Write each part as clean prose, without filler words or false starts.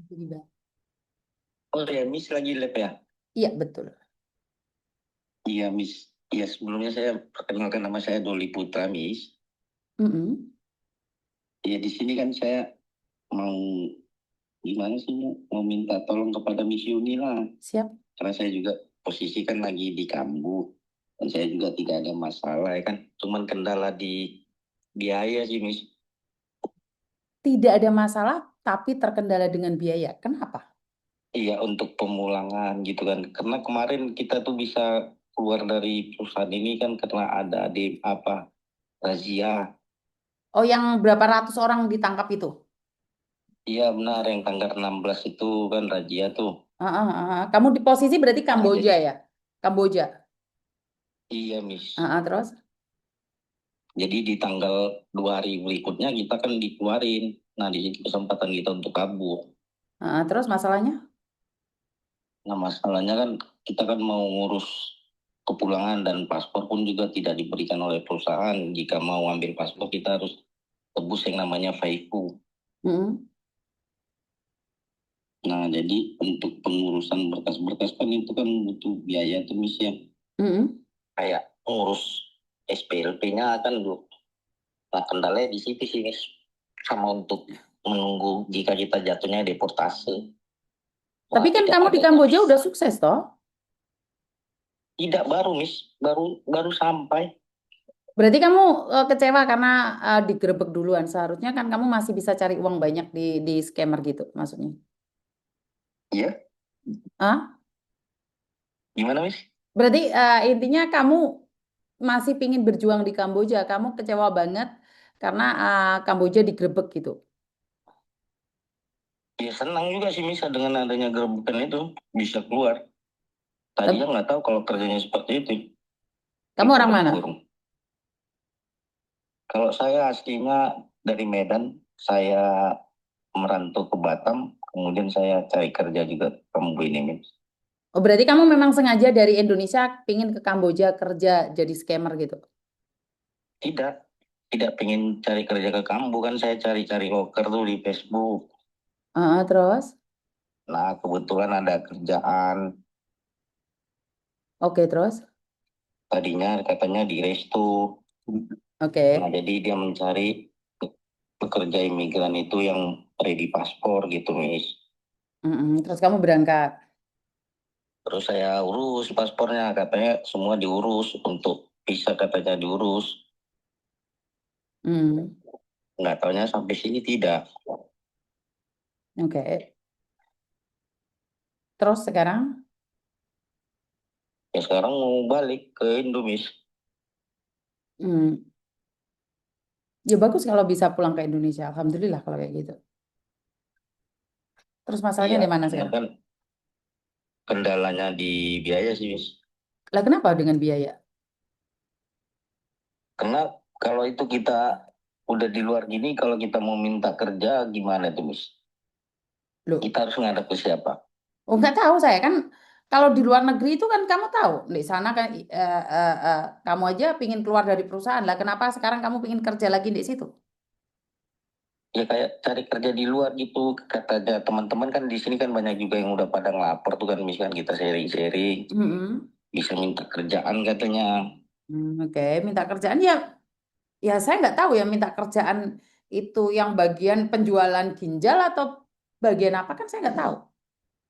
tiba-tiba. Oh ya, Miss lagi lab ya? Iya, betul. Iya, Miss. Iya, sebelumnya saya perkenalkan nama saya Doli Putra, Miss. Mm-mm. Iya, di sini kan saya mau gimana sih, mau minta tolong kepada Miss Yuni lah. Siap. Karena saya juga posisi kan lagi di kambuh. Dan saya juga tidak ada masalah ya kan. Cuman kendala di biaya sih, Miss. Tidak ada masalah, tapi terkendala dengan biaya. Kenapa? Iya, untuk pemulangan gitu kan. Karena kemarin kita tuh bisa keluar dari perusahaan ini kan karena ada di apa razia. Oh, yang berapa ratus orang ditangkap itu? Iya benar, yang tanggal 16 itu kan razia tuh. Ah, ah, ah, ah. Kamu di posisi berarti Nah, Kamboja jadi ya? Kamboja. iya, Miss. Ah, ah, terus? Jadi di tanggal 2 hari berikutnya kita kan dikeluarin. Nah, di situ kesempatan kita untuk kabur. Ah, ah, terus masalahnya? Nah, masalahnya kan kita kan mau ngurus kepulangan dan paspor pun juga tidak diberikan oleh perusahaan. Jika mau ambil paspor kita harus tebus yang namanya FIFU. Mm-mm. Nah, jadi untuk pengurusan berkas-berkas kan itu kan butuh biaya tuh, Miss ya. Mm-mm. Kayak ngurus SPLP-nya kan dulu. Nah, kendalanya di situ sih, Miss. Sama untuk menunggu jika kita jatuhnya deportasi. Tapi Wah, kan tidak kamu di adanya Kamboja udah visa. sukses toh? Tidak baru, Miss. Baru sampai. Berarti kamu kecewa karena digerebek duluan. Seharusnya kan kamu masih bisa cari uang banyak di scammer gitu maksudnya. Iya, Ah? gimana, Miss? Berarti intinya kamu masih pingin berjuang di Kamboja. Kamu kecewa banget karena Kamboja digerebek gitu. Ya, senang juga sih, Miss, dengan adanya gerebekan itu. Bisa keluar. Tapi Tadinya nggak tahu kalau kerjanya seperti itu. kamu Kita orang udah mana? kurung. Kalau saya aslinya dari Medan, saya merantau ke Batam, kemudian saya cari kerja juga ke Kambu ini, Miss. Oh, berarti kamu memang sengaja dari Indonesia pingin ke Kamboja kerja jadi scammer gitu. Tidak, tidak pengen cari kerja ke Kambu kan saya cari-cari loker tuh di Facebook. Ah, terus? Nah, kebetulan ada kerjaan. Oke, terus? Tadinya katanya di resto. Nah, Oke. jadi dia mencari pekerja imigran itu yang ready paspor gitu, Miss. Mm-mm. Terus kamu berangkat. Terus saya urus paspornya, katanya semua diurus untuk visa katanya diurus. Hmm. Nggak taunya sampai sini tidak. Oke. Terus sekarang? Ya sekarang mau balik ke Indonesia. Hmm. Ya bagus kalau bisa pulang ke Indonesia. Alhamdulillah kalau kayak gitu. Terus masalahnya Iya, di mana cuma sekarang? kan kendalanya di biaya sih, Miss. Lah kenapa dengan biaya? Karena kalau itu kita udah di luar gini, kalau kita mau minta kerja gimana tuh, Miss? Loh, Kita harus ngadep ke siapa? oh nggak tahu saya kan kalau di luar negeri itu kan kamu tahu di sana kan kamu aja pingin keluar dari perusahaan lah. Kenapa sekarang kamu pingin kerja lagi di situ? Ya kayak cari kerja di luar gitu. Katanya teman-teman kan di sini kan banyak juga yang udah pada ngelapor tuh kan, misalkan kita sharing-sharing. Mm-mm. Bisa minta kerjaan katanya. Oke, minta kerjaan ya. Ya saya nggak tahu ya minta kerjaan itu yang bagian penjualan ginjal atau bagian apa kan saya nggak tahu.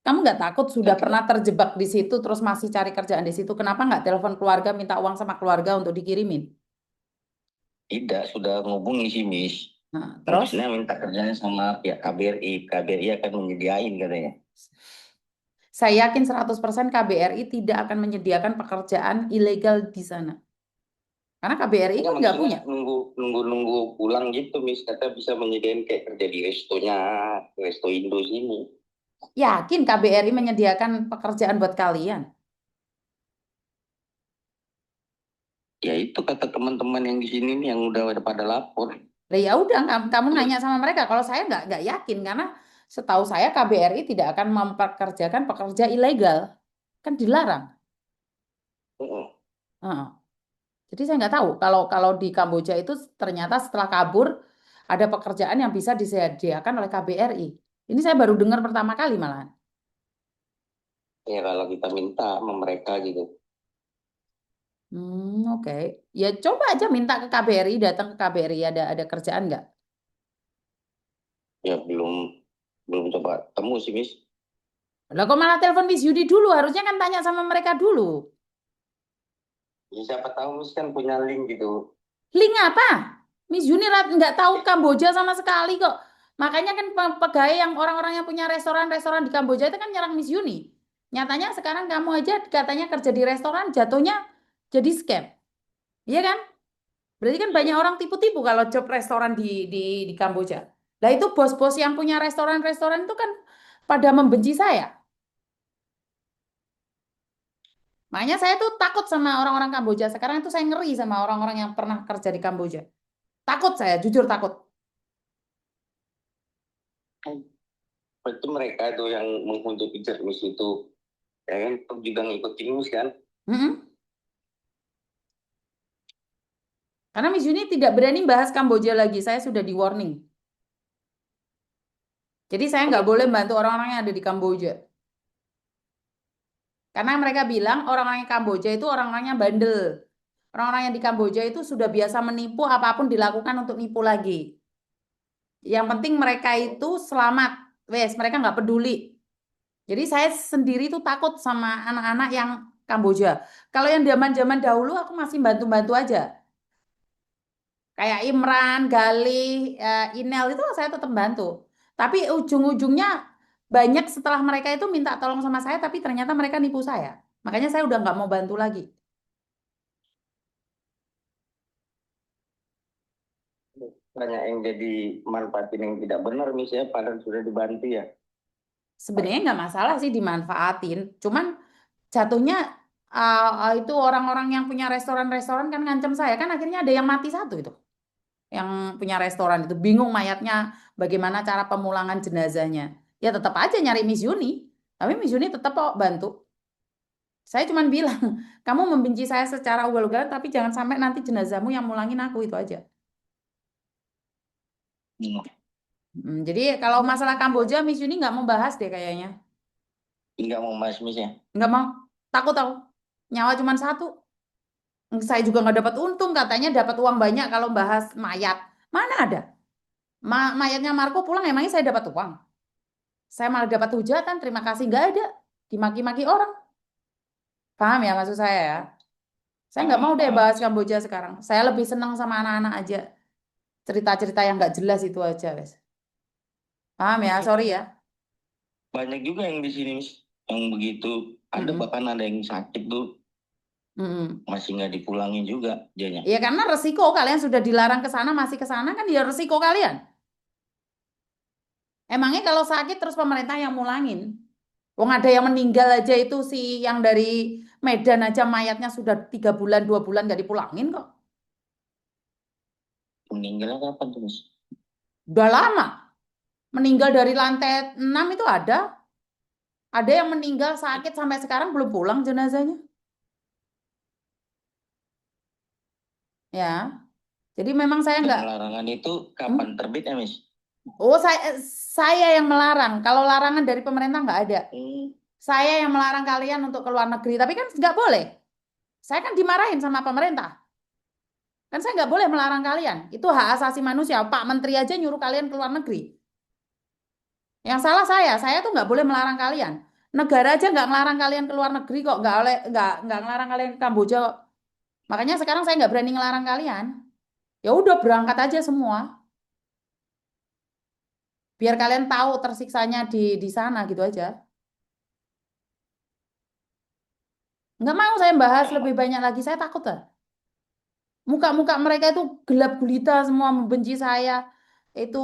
Kamu nggak takut sudah Katanya pernah terjebak di situ terus masih cari kerjaan di situ? Kenapa nggak telepon keluarga minta uang sama keluarga untuk dikirimin? tidak, sudah ngubungi sih, Miss. Nah, terus Maksudnya minta kerjanya sama pihak KBRI. KBRI akan menyediain katanya. saya yakin 100% KBRI tidak akan menyediakan pekerjaan ilegal di sana. Karena KBRI Enggak, kan nggak maksudnya punya. nunggu pulang gitu, Miss. Kata bisa menyediain kayak kerja di restonya, resto Indo sini. Yakin KBRI menyediakan pekerjaan buat kalian? Ya itu kata teman-teman yang di sini nih yang udah pada lapor. Lah ya udah kamu nanya sama mereka. Kalau saya nggak yakin karena setahu saya KBRI tidak akan mempekerjakan pekerja ilegal. Kan dilarang. Heeh. Jadi saya nggak tahu kalau kalau di Kamboja itu ternyata setelah kabur ada pekerjaan yang bisa disediakan oleh KBRI. Ini saya baru dengar pertama kali malahan. Ya kalau kita minta sama mereka gitu. Oke. Ya coba aja minta ke KBRI, datang ke KBRI, ada kerjaan nggak? Ya belum belum coba temu sih Miss. Lah kok malah telepon Miss Yudi dulu? Harusnya kan tanya sama mereka dulu. Ya, siapa tahu Miss kan punya link gitu. Link apa? Miss Yuni nggak tahu Kamboja sama sekali kok. Makanya kan pegawai yang orang-orang yang punya restoran-restoran di Kamboja itu kan nyerang Miss Yuni. Nyatanya sekarang kamu aja katanya kerja di restoran, jatuhnya jadi scam. Iya kan? Berarti kan banyak Iya. orang tipu-tipu kalau job restoran di Kamboja. Lah itu bos-bos yang punya restoran-restoran itu kan pada membenci saya. Makanya saya tuh takut sama orang-orang Kamboja. Sekarang itu saya ngeri sama orang-orang yang pernah kerja di Kamboja. Takut saya, jujur takut. Itu mereka tuh yang menghunjuk pijat Miss itu. Ya kan juga ngikutin Miss kan. Mm-mm. Karena Miss Yuni tidak berani bahas Kamboja lagi. Saya sudah di warning. Jadi saya Oh nggak boleh gitu. bantu orang-orang yang ada di Kamboja. Karena mereka bilang orang-orang yang Kamboja itu orang-orangnya bandel. Orang-orang yang di Kamboja itu sudah biasa menipu apapun dilakukan untuk nipu lagi. Yang penting mereka itu selamat. Wes, mereka nggak peduli. Jadi saya sendiri tuh takut sama anak-anak yang Kamboja. Kalau yang zaman-zaman dahulu aku masih bantu-bantu aja. Kayak Imran, Galih, Inel itu saya tetap bantu. Tapi ujung-ujungnya banyak setelah mereka itu minta tolong sama saya, tapi ternyata mereka nipu saya. Makanya saya udah nggak mau bantu lagi. Banyak yang jadi manfaatin yang tidak benar Miss ya. Padahal sudah dibantu ya. Sebenarnya nggak masalah sih dimanfaatin. Cuman jatuhnya itu orang-orang yang punya restoran-restoran kan ngancam saya. Kan akhirnya ada yang mati satu itu. Yang punya restoran itu bingung mayatnya bagaimana cara pemulangan jenazahnya. Ya tetap aja nyari Miss Yuni. Tapi Miss Yuni tetap kok bantu. Saya cuma bilang, kamu membenci saya secara ugal-ugalan, tapi jangan sampai nanti jenazahmu yang mulangin aku itu aja. Hmm. Jadi kalau masalah Kamboja, Miss Yuni nggak mau bahas deh kayaknya. Nggak mau bahas Miss ya. Nggak mau. Takut tahu. Nyawa cuma satu. Saya juga nggak dapat untung, katanya dapat uang banyak kalau bahas mayat. Mana ada? Mayatnya Marco pulang, emangnya saya dapat uang? Saya malah dapat hujatan, terima kasih nggak ada. Dimaki-maki orang. Paham ya maksud saya ya? Saya nggak mau Paham, deh paham. bahas Kamboja sekarang. Saya lebih senang sama anak-anak aja. Cerita-cerita yang nggak jelas itu aja, wes. Paham ya? Sorry ya. Banyak juga yang di sini Miss, yang begitu. Ada Mm-mm. bahkan ada yang sakit tuh Mm-mm. masih nggak dipulangin juga dianya. Ya karena resiko kalian sudah dilarang ke sana masih ke sana kan ya resiko kalian. Emangnya kalau sakit terus pemerintah yang mulangin. Wong ada yang meninggal aja itu si yang dari Medan aja mayatnya sudah 3 bulan 2 bulan nggak dipulangin kok. Meninggalnya kapan tuh Miss? Udah lama. Meninggal dari lantai 6 itu ada. Ada yang meninggal sakit sampai sekarang belum pulang jenazahnya. Ya. Jadi memang saya Dan nggak. larangan itu kapan Hmm? terbitnya Miss? Oh, saya yang melarang. Kalau larangan dari pemerintah nggak ada. Hmm. Saya yang melarang kalian untuk ke luar negeri. Tapi kan nggak boleh. Saya kan dimarahin sama pemerintah. Kan saya nggak boleh melarang kalian. Itu hak asasi manusia. Pak Menteri aja nyuruh kalian ke luar negeri. Yang salah saya tuh nggak boleh melarang kalian. Negara aja nggak ngelarang kalian ke luar negeri kok. Nggak ngelarang kalian ke Kamboja kok. Makanya sekarang saya nggak berani ngelarang kalian. Ya udah berangkat aja semua. Biar kalian tahu tersiksanya di sana gitu aja. Nggak mau saya bahas lebih banyak lagi. Saya takut lah. Muka-muka mereka itu gelap gulita semua membenci saya. Itu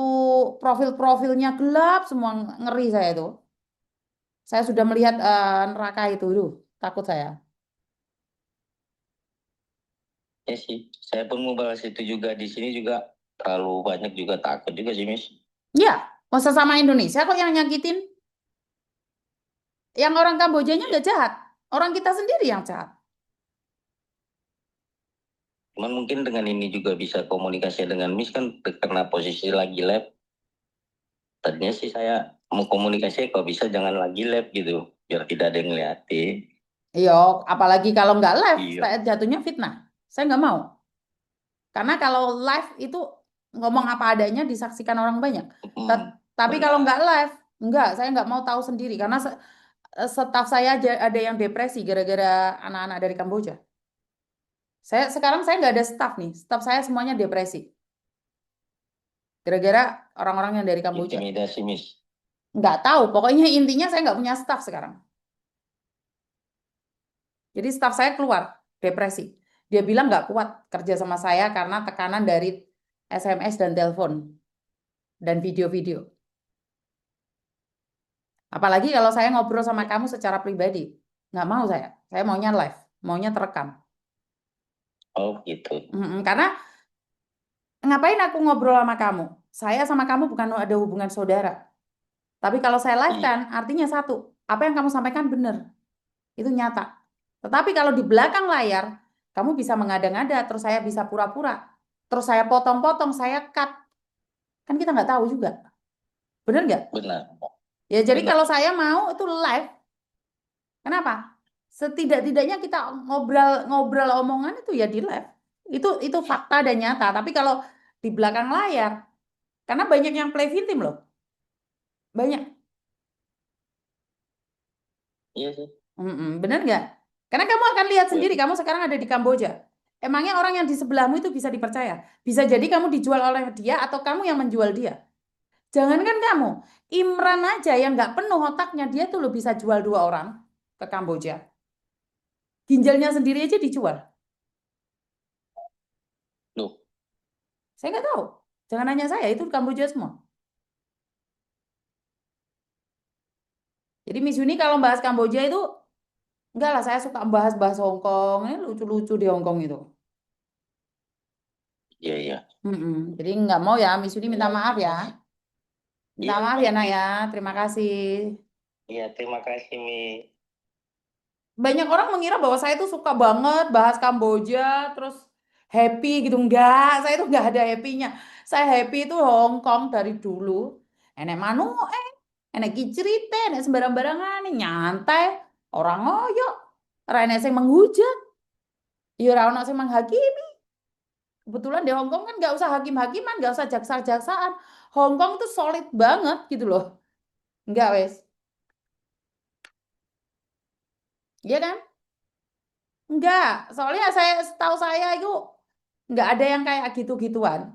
profil-profilnya gelap semua ngeri saya itu. Saya sudah melihat neraka itu. Duh, takut saya. Ya sih, saya pun mau bahas itu juga di sini juga terlalu banyak juga takut juga sih Miss. Ya, masa sama Indonesia kok yang nyakitin? Yang orang Kambojanya Ya. nggak jahat. Orang kita sendiri yang jahat. Cuman mungkin dengan ini juga bisa komunikasi dengan Miss kan karena posisi lagi lab. Tadinya sih saya mau komunikasi kalau bisa jangan lagi live gitu, biar tidak ada yang ngeliatin. Iya, apalagi kalau nggak live, Iya. saya jatuhnya fitnah. Saya nggak mau. Karena kalau live itu ngomong apa adanya disaksikan orang banyak. Tapi kalau nggak Benar. live, nggak, saya nggak mau tahu sendiri. Karena staf saya aja ada yang depresi gara-gara anak-anak dari Kamboja. Sekarang saya nggak ada staf nih. Staf saya semuanya depresi. Gara-gara orang-orang yang dari Kamboja. Intimidasi, Miss. Nggak tahu, pokoknya intinya saya nggak punya staf sekarang. Jadi staf saya keluar, depresi. Dia bilang nggak kuat kerja sama saya karena tekanan dari SMS dan telepon dan video-video. Apalagi kalau saya ngobrol sama kamu secara pribadi. Nggak mau saya. Saya maunya live, maunya terekam. Oh gitu. Karena ngapain aku ngobrol sama kamu? Saya sama kamu bukan ada hubungan saudara. Tapi kalau saya live Iya, kan, artinya satu, apa yang kamu sampaikan benar. Itu nyata. Tetapi kalau di belakang layar, kamu bisa mengada-ngada, terus saya bisa pura-pura. Terus saya potong-potong, saya cut. Kan kita nggak tahu juga. Bener nggak? benar. Ya, jadi Benar. kalau saya mau itu live, kenapa? Setidak-tidaknya kita ngobrol-ngobrol omongan itu ya di live. Itu fakta dan nyata. Tapi kalau di belakang layar, karena banyak yang play victim loh. Banyak. Iya sih. Bener nggak? Karena kamu akan lihat Iya. sendiri, kamu sekarang ada di Kamboja. Emangnya orang yang di sebelahmu itu bisa dipercaya? Bisa jadi kamu dijual oleh dia atau kamu yang menjual dia. Jangankan kamu, Imran aja yang nggak penuh otaknya, dia tuh loh bisa jual dua orang ke Kamboja. Ginjalnya sendiri aja dijual. Loh, Saya nggak tahu. Jangan nanya saya, itu di Kamboja semua. Jadi Miss Yuni kalau bahas Kamboja itu, enggak lah, saya suka bahas-bahas Hong Kong. Ini lucu-lucu di Hong Kong itu. iya iya. Jadi nggak mau ya, Miss Yuni minta maaf ya. Minta Iya, maaf ya baik, nak Miss. ya, terima kasih. Iya, terima kasih, Miss. Banyak orang mengira bahwa saya tuh suka banget bahas Kamboja, terus happy gitu. Enggak, saya tuh enggak ada happy-nya. Saya happy itu Hong Kong dari dulu. Enek manu, enek kicirite, enek sembarang-barangan, nyantai. Orang ngoyo, ora enek sing menghujat, ya ora ono sing menghakimi. Kebetulan di Hong Kong kan nggak usah hakim-hakiman, nggak usah jaksa-jaksaan. Hong Kong tuh solid banget gitu loh. Enggak wes. Iya kan? Enggak. Soalnya saya setahu saya itu nggak ada yang kayak gitu-gituan.